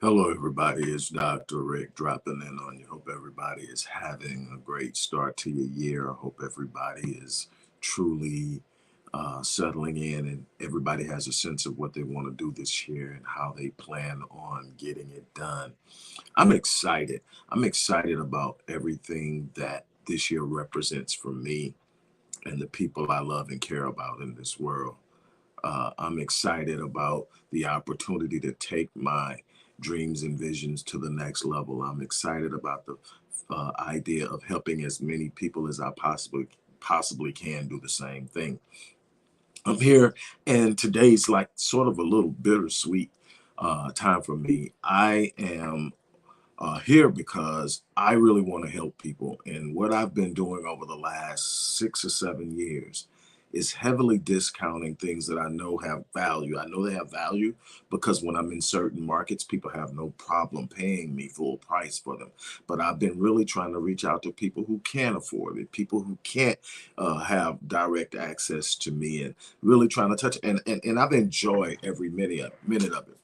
Hello, everybody. It's Dr. Rick dropping in on you. Hope everybody is having a great start to your year. I hope everybody is truly settling in and everybody has a sense of what they want to do this year and how they plan on getting it done. I'm excited. I'm excited about everything that this year represents for me and the people I love and care about in this world. I'm excited about the opportunity to take my dreams and visions to the next level. I'm excited about the idea of helping as many people as I possibly can do the same thing. I'm here, and today's like sort of a little bittersweet time for me. I am here because I really want to help people. And what I've been doing over the last 6 or 7 years is heavily discounting things that I know have value. I know they have value because when I'm in certain markets, people have no problem paying me full price for them. But I've been really trying to reach out to people who can't afford it, people who can't have direct access to me, and really trying to touch. And I've enjoyed every minute of it.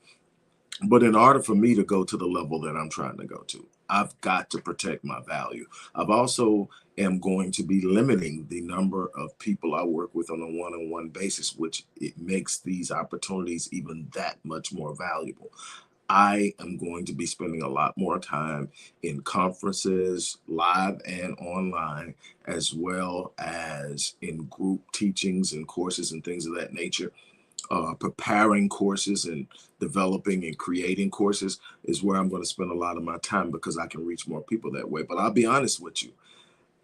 But in order for me to go to the level that I'm trying to go to, I've got to protect my value. I've also am going to be limiting the number of people I work with on a one-on-one basis, which it makes these opportunities even that much more valuable. I am going to be spending a lot more time in conferences, live and online, as well as in group teachings and courses and things of that nature. Preparing courses and developing and creating courses is where I'm going to spend a lot of my time because I can reach more people that way. But I'll be honest with you,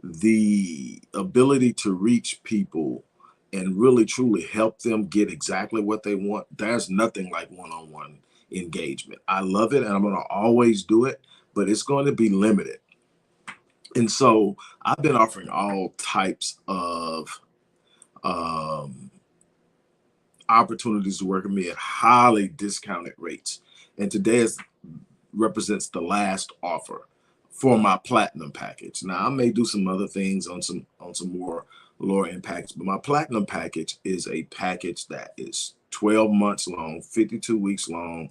the ability to reach people and really truly help them get exactly what they want, there's nothing like one-on-one engagement. I love it and I'm going to always do it, but it's going to be limited. And so I've been offering all types of um, opportunities to work with me at highly discounted rates. And today represents the last offer for my platinum package. Now I may do some other things on some more lower end package, but my platinum package is a package that is 12 months long, 52 weeks long,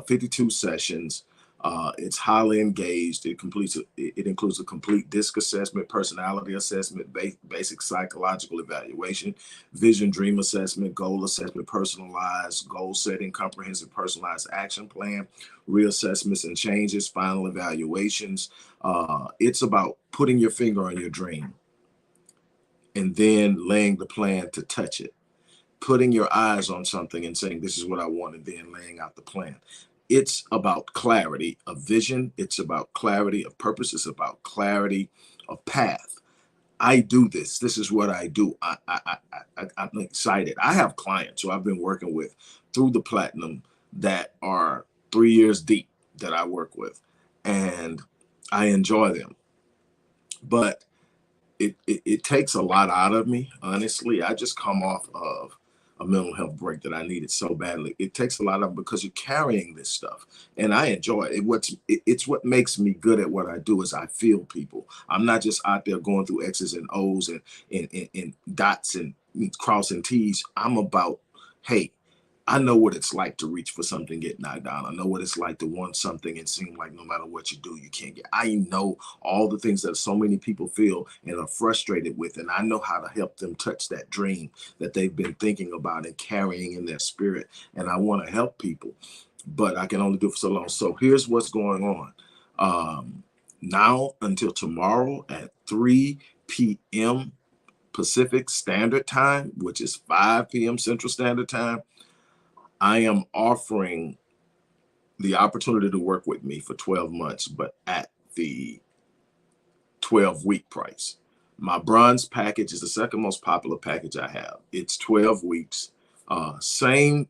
52 sessions. It's highly engaged. It includes a complete DISC assessment, personality assessment, basic psychological evaluation, vision dream assessment, goal assessment, personalized goal setting, comprehensive personalized action plan, reassessments and changes, final evaluations. It's about putting your finger on your dream and then laying the plan to touch it, putting your eyes on something and saying, this is what I want, and then laying out the plan. It's about clarity of vision. It's about clarity of purpose. It's about clarity of path. I do this. This is what I do. I'm excited. I have clients who I've been working with through the platinum that are 3 years deep that I work with, and I enjoy them. But it takes a lot out of me, honestly. I just come off of a mental health break that I needed so badly. It takes a lot of because you're carrying this stuff, and I enjoy it. It's what makes me good at what I do is I feel people. I'm not just out there going through X's and O's and dots and crossing T's. I'm about, hey, I know what it's like to reach for something, get knocked down. I know what it's like to want something and seem like no matter what you do, you can't get. I know all the things that so many people feel and are frustrated with, and I know how to help them touch that dream that they've been thinking about and carrying in their spirit. And I want to help people, but I can only do it for so long. So here's what's going on. Now until tomorrow at 3 p.m. Pacific Standard Time, which is 5 p.m. Central Standard Time, I am offering the opportunity to work with me for 12 months, but at the 12-week price. My bronze package is the second most popular package I have. It's 12 weeks, same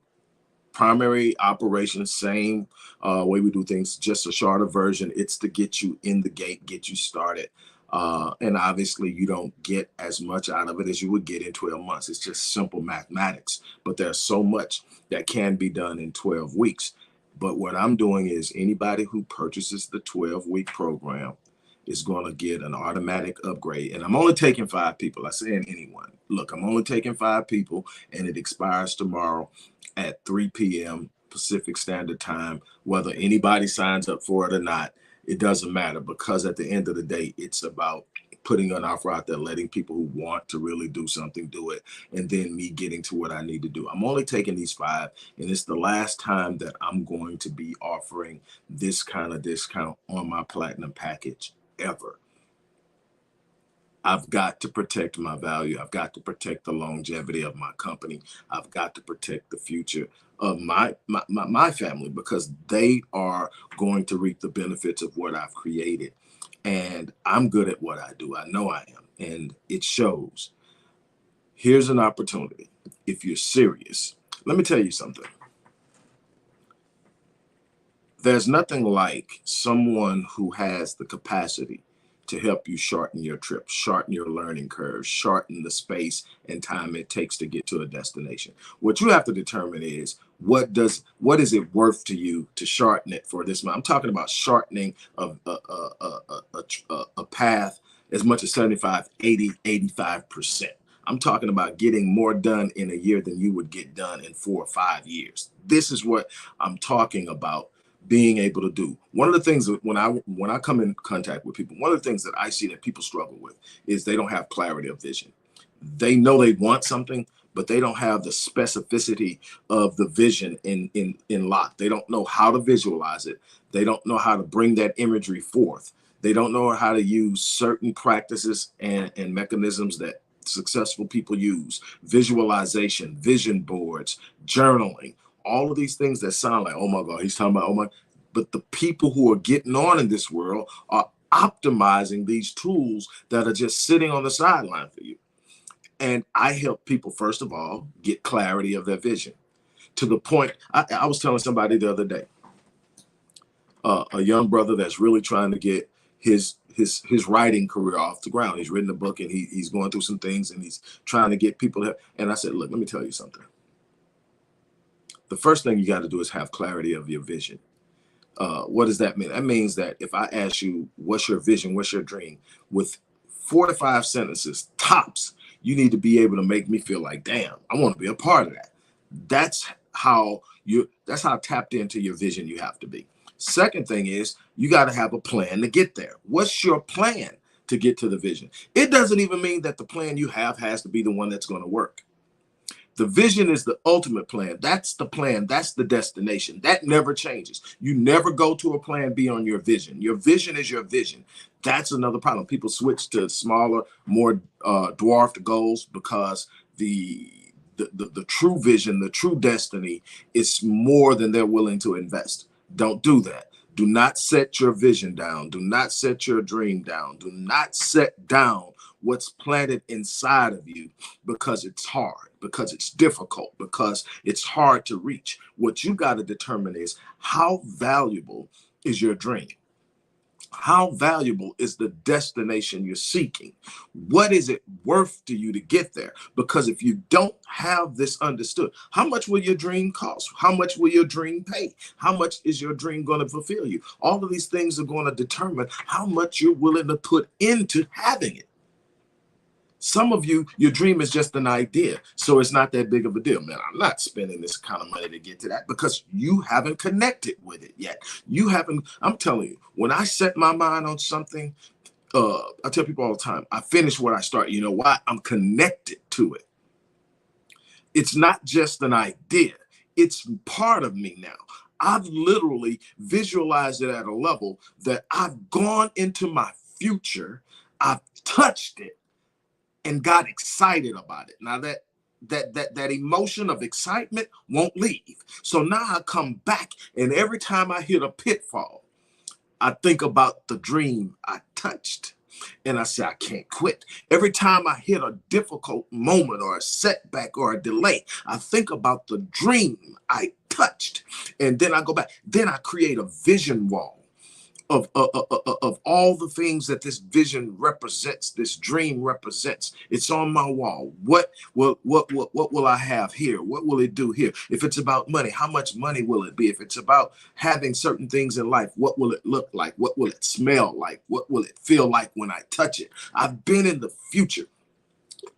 primary operation, same way we do things, just a shorter version. It's to get you in the gate, get you started. And obviously you don't get as much out of it as you would get in 12 months. It's just simple mathematics, but there's so much that can be done in 12 weeks. But what I'm doing is anybody who purchases the 12-week program is going to get an automatic upgrade. And I'm only taking 5 people. I say anyone. Look, I'm only taking 5 people, and it expires tomorrow at 3 p.m. Pacific Standard Time. Whether anybody signs up for it or not, it doesn't matter, because at the end of the day, it's about putting an offer out there, letting people who want to really do something do it, and then me getting to what I need to do. I'm only taking these 5, and it's the last time that I'm going to be offering this kind of discount on my platinum package ever. I've got to protect my value. I've got to protect the longevity of my company. I've got to protect the future of my family, because they are going to reap the benefits of what I've created. And I'm good at what I do. I know I am, and it shows. Here's an opportunity. If you're serious, let me tell you something. There's nothing like someone who has the capacity to help you shorten your trip, shorten your learning curve, shorten the space and time it takes to get to a destination. What you have to determine is, what is it worth to you to shorten it for this month? I'm talking about shortening of a path as much as 75, 80, 85%. I'm talking about getting more done in a year than you would get done in 4 or 5 years. This is what I'm talking about being able to do. One of the things that when I come in contact with people, one of the things that I see that people struggle with is they don't have clarity of vision. They know they want something, but they don't have the specificity of the vision in lock. They don't know how to visualize it. They don't know how to bring that imagery forth. They don't know how to use certain practices and mechanisms that successful people use: visualization, vision boards, journaling, all of these things that sound like, oh my God, he's talking about, oh my, but the people who are getting on in this world are optimizing these tools that are just sitting on the sideline for you. And I help people, first of all, get clarity of their vision, to the point, I was telling somebody the other day, a young brother that's really trying to get his writing career off the ground. He's written a book, and he's going through some things, and he's trying to get people to, and I said, look, let me tell you something. The first thing you got to do is have clarity of your vision. What does that mean? That means that if I ask you, what's your vision, what's your dream, with 4 to 5 sentences tops, you need to be able to make me feel like, damn, I want to be a part of that. That's how tapped into your vision you have to be. Second thing is, you got to have a plan to get there. What's your plan to get to the vision? It doesn't even mean that the plan you have has to be the one that's going to work. The vision is the ultimate plan. That's the plan. That's the destination. That never changes. You never go to a plan B on your vision. Your vision is your vision. That's another problem. People switch to smaller, more dwarfed goals, because the true vision, the true destiny is more than they're willing to invest. Don't do that. Do not set your vision down. Do not set your dream down. Do not set down what's planted inside of you, because it's hard, because it's difficult, because it's hard to reach. What you got to determine is, how valuable is your dream? How valuable is the destination you're seeking? What is it worth to you to get there? Because if you don't have this understood, how much will your dream cost? How much will your dream pay? How much is your dream going to fulfill you? All of these things are going to determine how much you're willing to put into having it. Some of you, your dream is just an idea, so it's not that big of a deal. Man, I'm not spending this kind of money to get to that, because you haven't connected with it yet. You haven't. I'm telling you, when I set my mind on something, I tell people all the time, I finish what I start. You know why? I'm connected to it. It's not just an idea. It's part of me now. I've literally visualized it at a level that I've gone into my future, I've touched it, and got excited about it. Now that emotion of excitement won't leave. So now I come back, and every time I hit a pitfall, I think about the dream I touched, and I say, I can't quit. Every time I hit a difficult moment or a setback or a delay, I think about the dream I touched, and then I go back. Then I create a vision wall of all the things that this vision represents, this dream represents. It's on my wall. What will I have here? What will it do here? If it's about money, how much money will it be? If it's about having certain things in life, what will it look like? What will it smell like? What will it feel like when I touch it? I've been in the future.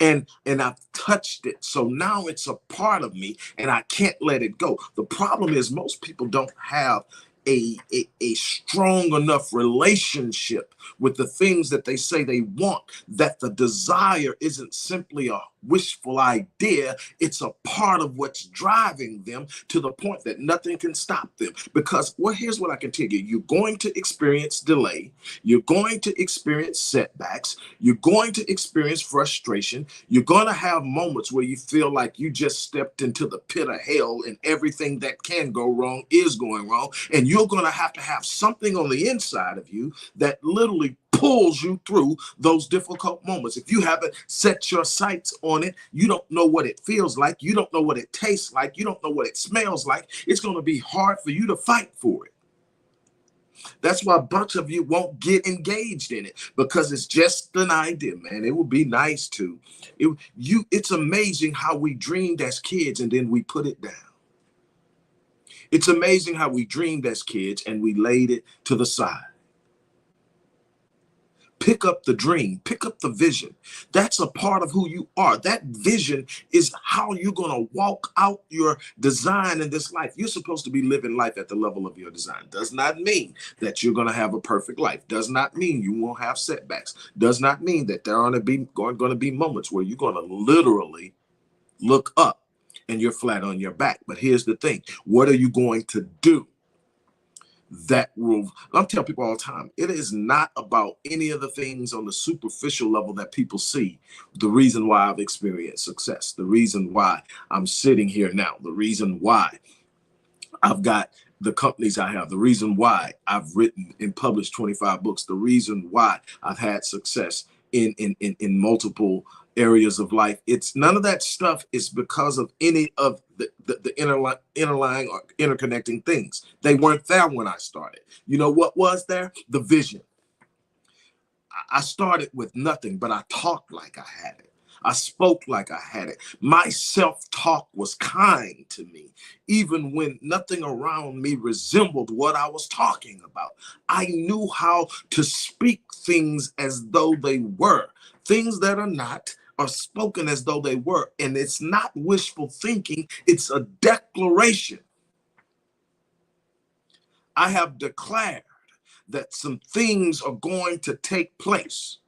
and I've touched it. So now it's a part of me and I can't let it go. The problem is most people don't have a strong enough relationship with the things that they say they want, that the desire isn't simply a wishful idea. It's a part of what's driving them to the point that nothing can stop them. Because, well, here's what I can tell you. You're going to experience delay. You're going to experience setbacks. You're going to experience frustration. You're going to have moments where you feel like you just stepped into the pit of hell and everything that can go wrong is going wrong. And you're going to have something on the inside of you that literally pulls you through those difficult moments. If you haven't set your sights on it, you don't know what it feels like. You don't know what it tastes like. You don't know what it smells like. It's going to be hard for you to fight for it. That's why a bunch of you won't get engaged in it, because it's just an idea, man. It would be nice to. It's amazing how we dreamed as kids and then we put it down. It's amazing how we dreamed as kids and we laid it to the side. Pick up the dream, pick up the vision. That's a part of who you are. That vision is how you're going to walk out your design in this life. You're supposed to be living life at the level of your design. Does not mean that you're going to have a perfect life. Does not mean you won't have setbacks. Does not mean that there aren't going to be moments where you're going to literally look up and you're flat on your back. But here's the thing. What are you going to do? That will, I'm telling people all the time, it is not about any of the things on the superficial level that people see. The reason why I've experienced success, the reason why I'm sitting here now, the reason why I've got the companies I have, the reason why I've written and published 25 books, the reason why I've had success in multiple areas of life. It's none of that stuff is because of any of the interlying or interconnecting things. They weren't there when I started. You know what was there? The vision. I started with nothing, but I talked like I had it. I spoke like I had it. My self-talk was kind to me, even when nothing around me resembled what I was talking about. I knew how to speak things as though they were. Things that are not are spoken as though they were. And it's not wishful thinking, it's a declaration. I have declared that some things are going to take place.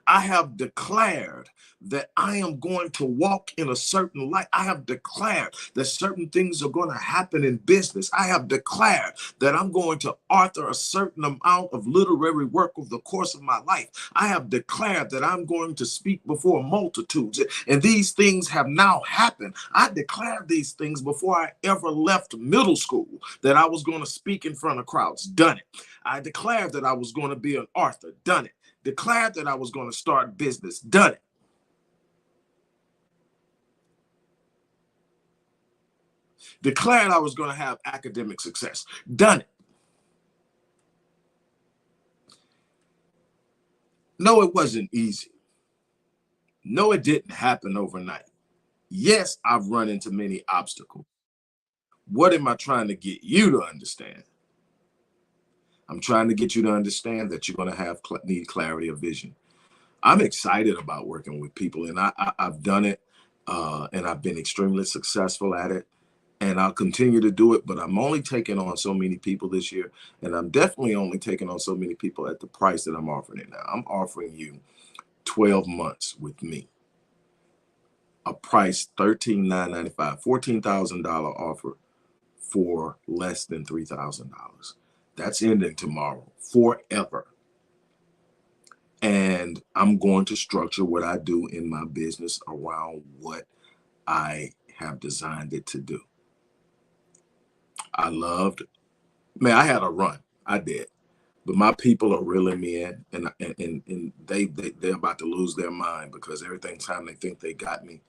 I have declared that I am going to walk in a certain light. I have declared that certain things are going to happen in business. I have declared that I'm going to author a certain amount of literary work over the course of my life. I have declared that I'm going to speak before multitudes. And these things have now happened. I declared these things before I ever left middle school, that I was going to speak in front of crowds. Done it. I declared that I was going to be an author. Done it. Declared that I was going to start business. Done it. Declared I was going to have academic success. Done it. No, it wasn't easy. No, it didn't happen overnight. Yes, I've run into many obstacles. What am I trying to get you to understand? I'm trying to get you to understand that you're going to need clarity of vision. I'm excited about working with people, and I've done it, and I've been extremely successful at it, and I'll continue to do it, but I'm only taking on so many people this year, and I'm definitely only taking on so many people at the price that I'm offering it now. I'm offering you 12 months with me, a price $13,995, $14,000 offer for less than $3,000. That's ending tomorrow, forever. And I'm going to structure what I do in my business around what I have designed it to do. I I had a run. I did. But my people are reeling me in, and they're about to lose their mind, because every time they think they got me,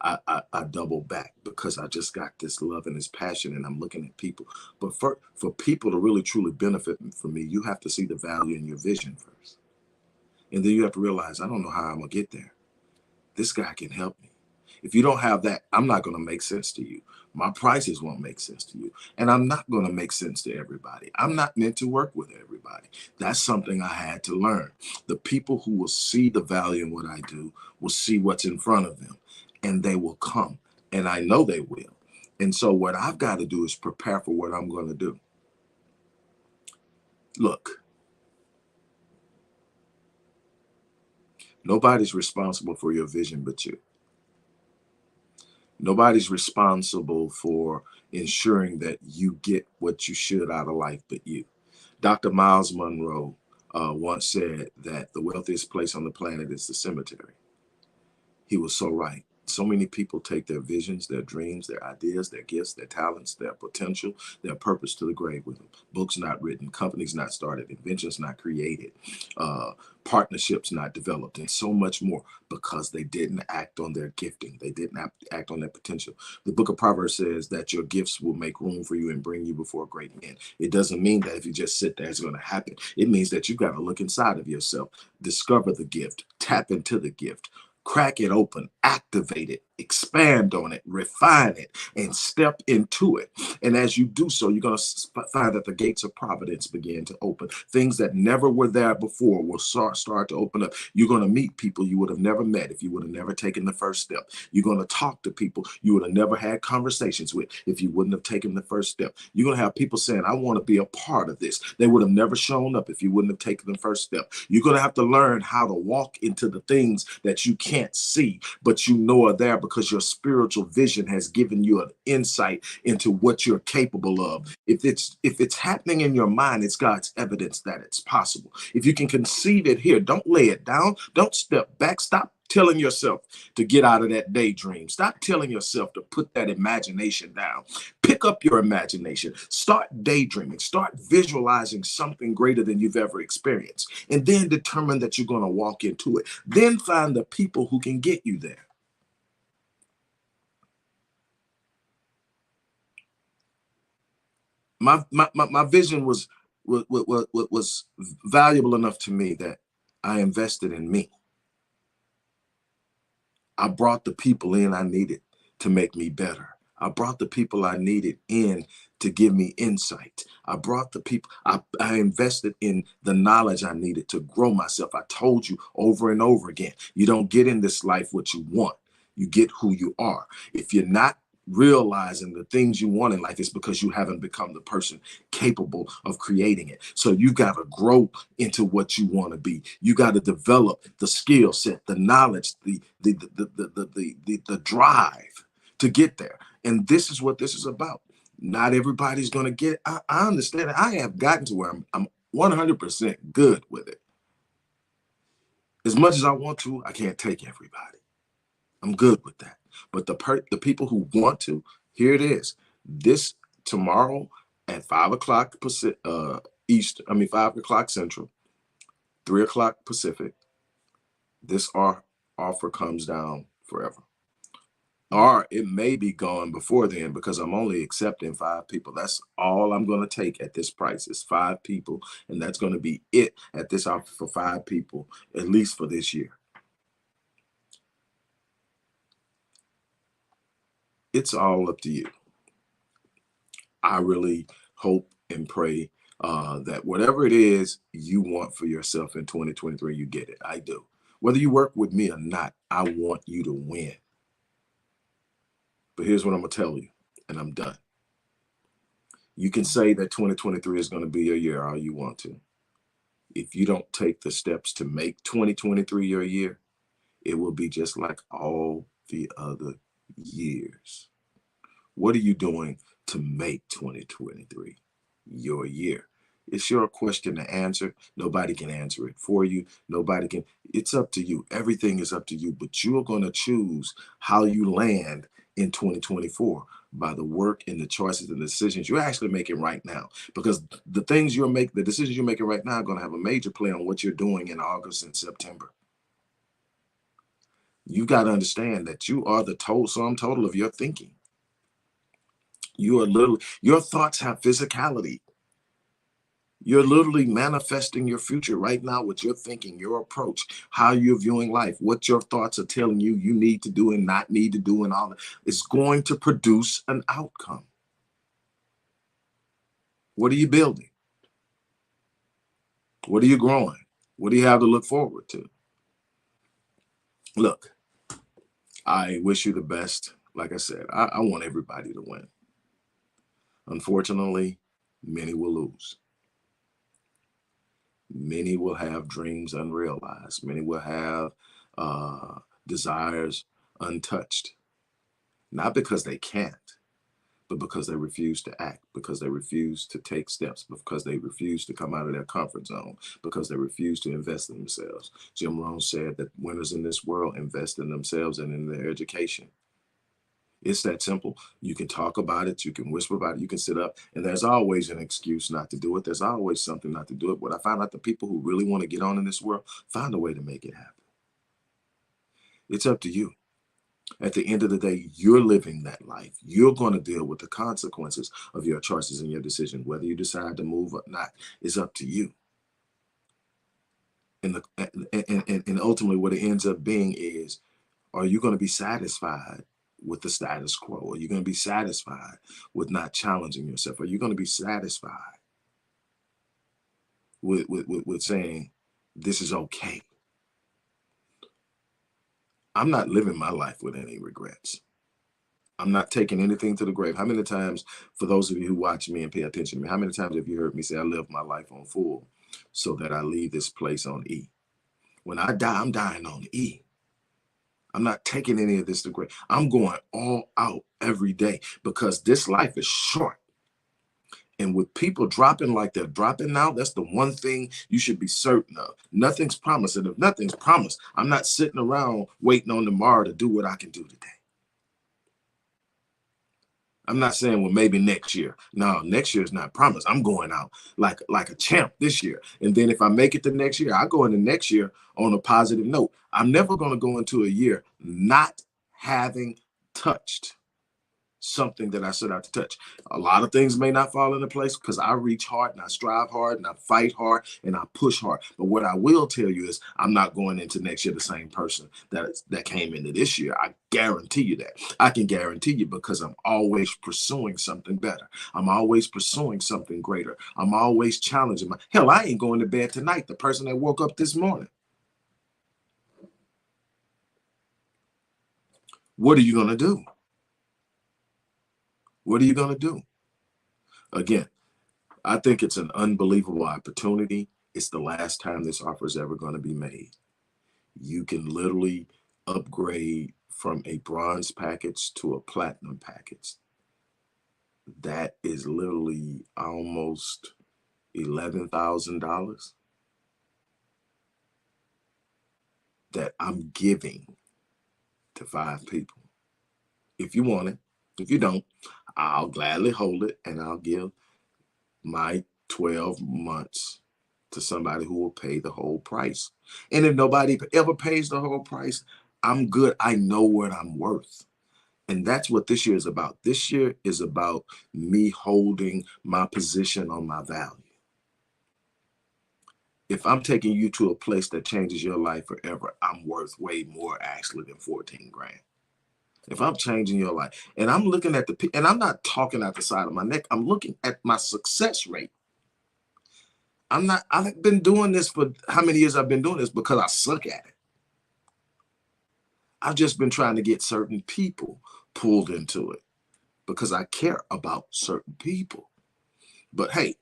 I double back, because I just got this love and this passion, and I'm looking at people. But for people to really truly benefit from me, you have to see the value in your vision first. And then you have to realize, I don't know how I'm going to get there. This guy can help me. If you don't have that, I'm not going to make sense to you. My prices won't make sense to you. And I'm not going to make sense to everybody. I'm not meant to work with everybody. That's something I had to learn. The people who will see the value in what I do will see what's in front of them, and they will come. And I know they will. And so what I've got to do is prepare for what I'm going to do. Look, nobody's responsible for your vision but you. Nobody's responsible for ensuring that you get what you should out of life but you. Dr. Miles Monroe once said that the wealthiest place on the planet is the cemetery. He was so right. So many people take their visions, their dreams, their ideas, their gifts, their talents, their potential, their purpose to the grave with them. Books not written, companies not started, inventions not created, partnerships not developed, and so much more because they didn't act on their gifting. They didn't act on their potential. The book of Proverbs says that your gifts will make room for you and bring you before great men. It doesn't mean that if you just sit there, it's going to happen. It means that you got to look inside of yourself, discover the gift, tap into the gift, crack it open, activate it, expand on it, refine it, and step into it. And as you do so, you're going to find that the gates of providence begin to open. Things that never were there before will start to open up. You're going to meet people you would have never met if you would have never taken the first step. You're going to talk to people you would have never had conversations with if you wouldn't have taken the first step. You're going to have people saying, I want to be a part of this. They would have never shown up if you wouldn't have taken the first step. You're going to have to learn how to walk into the things that you can't see, but you know are there because your spiritual vision has given you an insight into what you're capable of. If it's happening in your mind, it's God's evidence that it's possible. If you can conceive it here, don't lay it down. Don't step back. Stop telling yourself to get out of that daydream. Stop telling yourself to put that imagination down. Pick up your imagination. Start daydreaming. Start visualizing something greater than you've ever experienced. And then determine that you're going to walk into it. Then find the people who can get you there. My vision was valuable enough to me that I invested in me. I brought the people in I needed to make me better. I brought the people I needed in to give me insight. I brought the people, I invested in the knowledge I needed to grow myself. I told you over and over again, you don't get in this life what you want. You get who you are. If you're not realizing the things you want in life, it's because you haven't become the person capable of creating it. So you got to grow into what you want to be. You got to develop the skill set, the knowledge, the drive to get there. And this is what this is about. Not everybody's going to get it. I understand it. I have gotten to where I'm 100% good with it. As much as I want to, I can't take everybody. I'm good with that. But the people who want to, here it is. This tomorrow at 5 o'clock East, 5 o'clock Central, 3 o'clock Pacific, this offer comes down forever. Or it may be gone before then because I'm only accepting 5 people. That's all I'm going to take at this price is 5 people. And that's going to be it at this offer for 5 people, at least for this year. It's all up to you. I really hope and pray that whatever it is you want for yourself in 2023, you get it. I do. Whether you work with me or not, I want you to win. But here's what I'm going to tell you, and I'm done. You can say that 2023 is going to be your year all you want to. If you don't take the steps to make 2023 your year, it will be just like all the other years. What are you doing to make 2023 your year? It's your question to answer. Nobody can answer it for you. Nobody can. It's up to you. Everything is up to you. But you're going to choose how you land in 2024 by the work and the choices and the decisions you're actually making right now. Because the decisions you're making right now are going to have a major play on what you're doing in August and September. You got to understand that you are the sum total of your thinking. Your thoughts have physicality. You're literally manifesting your future right now with your thinking, your approach, how you're viewing life, what your thoughts are telling you you need to do and not need to do, and all that. It's going to produce an outcome. What are you building? What are you growing? What do you have to look forward to? Look, I wish you the best. Like I said, I want everybody to win. Unfortunately, many will lose. Many will have dreams unrealized. Many will have desires untouched. Not because they can't, but because they refuse to act, because they refuse to take steps, because they refuse to come out of their comfort zone, because they refuse to invest in themselves. Jim Rohn said that winners in this world invest in themselves and in their education. It's that simple. You can talk about it, you can whisper about it, you can sit up, and there's always an excuse not to do it. There's always something not to do it. But I found out the people who really want to get on in this world find a way to make it happen. It's up to you. At the end of the day, you're living that life. You're going to deal with the consequences of your choices and your decision. Whether you decide to move or not is up to you. And ultimately, what it ends up being is, are you going to be satisfied with the status quo? Are you going to be satisfied with not challenging yourself? Are you going to be satisfied with saying, this is okay? I'm not living my life with any regrets. I'm not taking anything to the grave. How many times, for those of you who watch me and pay attention to me, how many times have you heard me say I live my life on full so that I leave this place on E? When I die, I'm dying on E. I'm not taking any of this to grave. I'm going all out every day because this life is short. And with people dropping like they're dropping now, that's the one thing you should be certain of. Nothing's promised. And if nothing's promised, I'm not sitting around waiting on tomorrow to do what I can do today. I'm not saying, well, maybe next year. No, next year is not promised. I'm going out like a champ this year. And then if I make it to next year, I go into next year on a positive note. I'm never going to go into a year not having touched something that I set out to touch. A lot of things may not fall into place because I reach hard and I strive hard and I fight hard and I push hard. But what I will tell you is I'm not going into next year the same person that came into this year. I guarantee you that. I can guarantee you because I'm always pursuing something better. I'm always pursuing something greater. I'm always challenging my hell. I ain't going to bed tonight. The person that woke up this morning. What are you going to do? What are you going to do? Again, I think it's an unbelievable opportunity. It's the last time this offer is ever going to be made. You can literally upgrade from a bronze package to a platinum package. That is literally almost $11,000 that I'm giving to 5 people. If you want it, if you don't, I'll gladly hold it and I'll give my 12 months to somebody who will pay the whole price. And if nobody ever pays the whole price, I'm good. I know what I'm worth. And that's what this year is about. This year is about me holding my position on my value. If I'm taking you to a place that changes your life forever, I'm worth way more actually than 14 grand. If I'm changing your life and I'm looking at and I'm not talking out the side of my neck, I'm looking at my success rate. I've been doing this for how many years I've been doing this because I suck at it. I've just been trying to get certain people pulled into it because I care about certain people. But hey,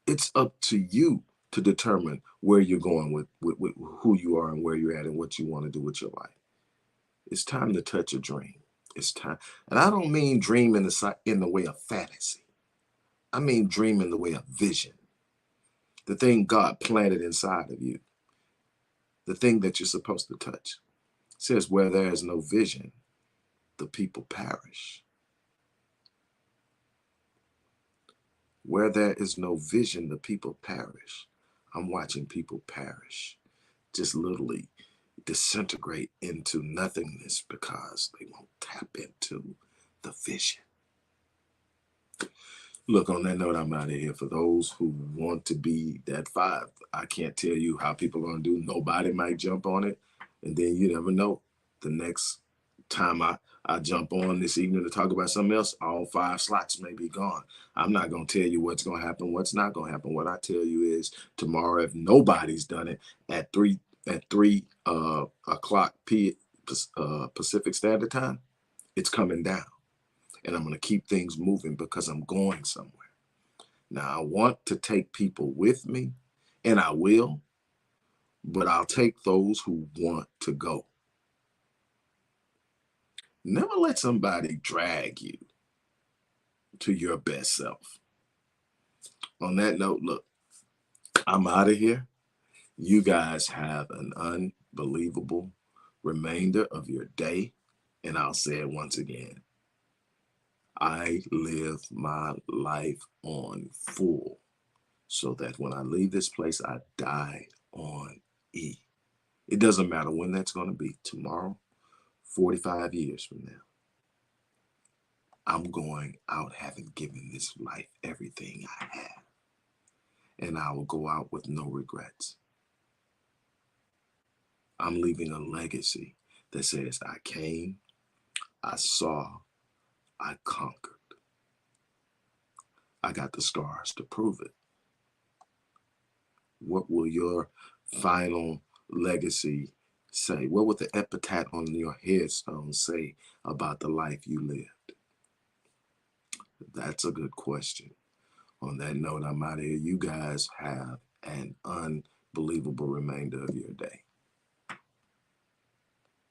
it's up to you to determine where you're going with who you are and where you're at and what you want to do with your life. It's time to touch a dream. It's time. And I don't mean dream in the way of fantasy. I mean dream in the way of vision. The thing God planted inside of you. The thing that you're supposed to touch. It says where there is no vision, the people perish. Where there is no vision, the people perish. I'm watching people perish. Just literally disintegrate into nothingness because they won't tap into the vision. Look, on that note, I'm out of here. For those who want to be that 5, I can't tell you how people are going to do. Nobody might jump on it. And then you never know. The next time I jump on this evening to talk about something else, all 5 slots may be gone. I'm not going to tell you what's going to happen, what's not going to happen. What I tell you is tomorrow, if nobody's done it at 3 o'clock Pacific Standard Time, it's coming down. And I'm going to keep things moving because I'm going somewhere. Now, I want to take people with me, and I will, but I'll take those who want to go. Never let somebody drag you to your best self. On that note, look, I'm out of here. You guys have an unbelievable remainder of your day. And I'll say it once again. I live my life on full so that when I leave this place, I die on E. It doesn't matter when that's going to be, tomorrow, 45 years from now. I'm going out having given this life everything I have. And I will go out with no regrets. I'm leaving a legacy that says I came, I saw, I conquered. I got the scars to prove it. What will your final legacy say? What would the epitaph on your headstone say about the life you lived? That's a good question. On that note, I'm out of here. You guys have an unbelievable remainder of your day.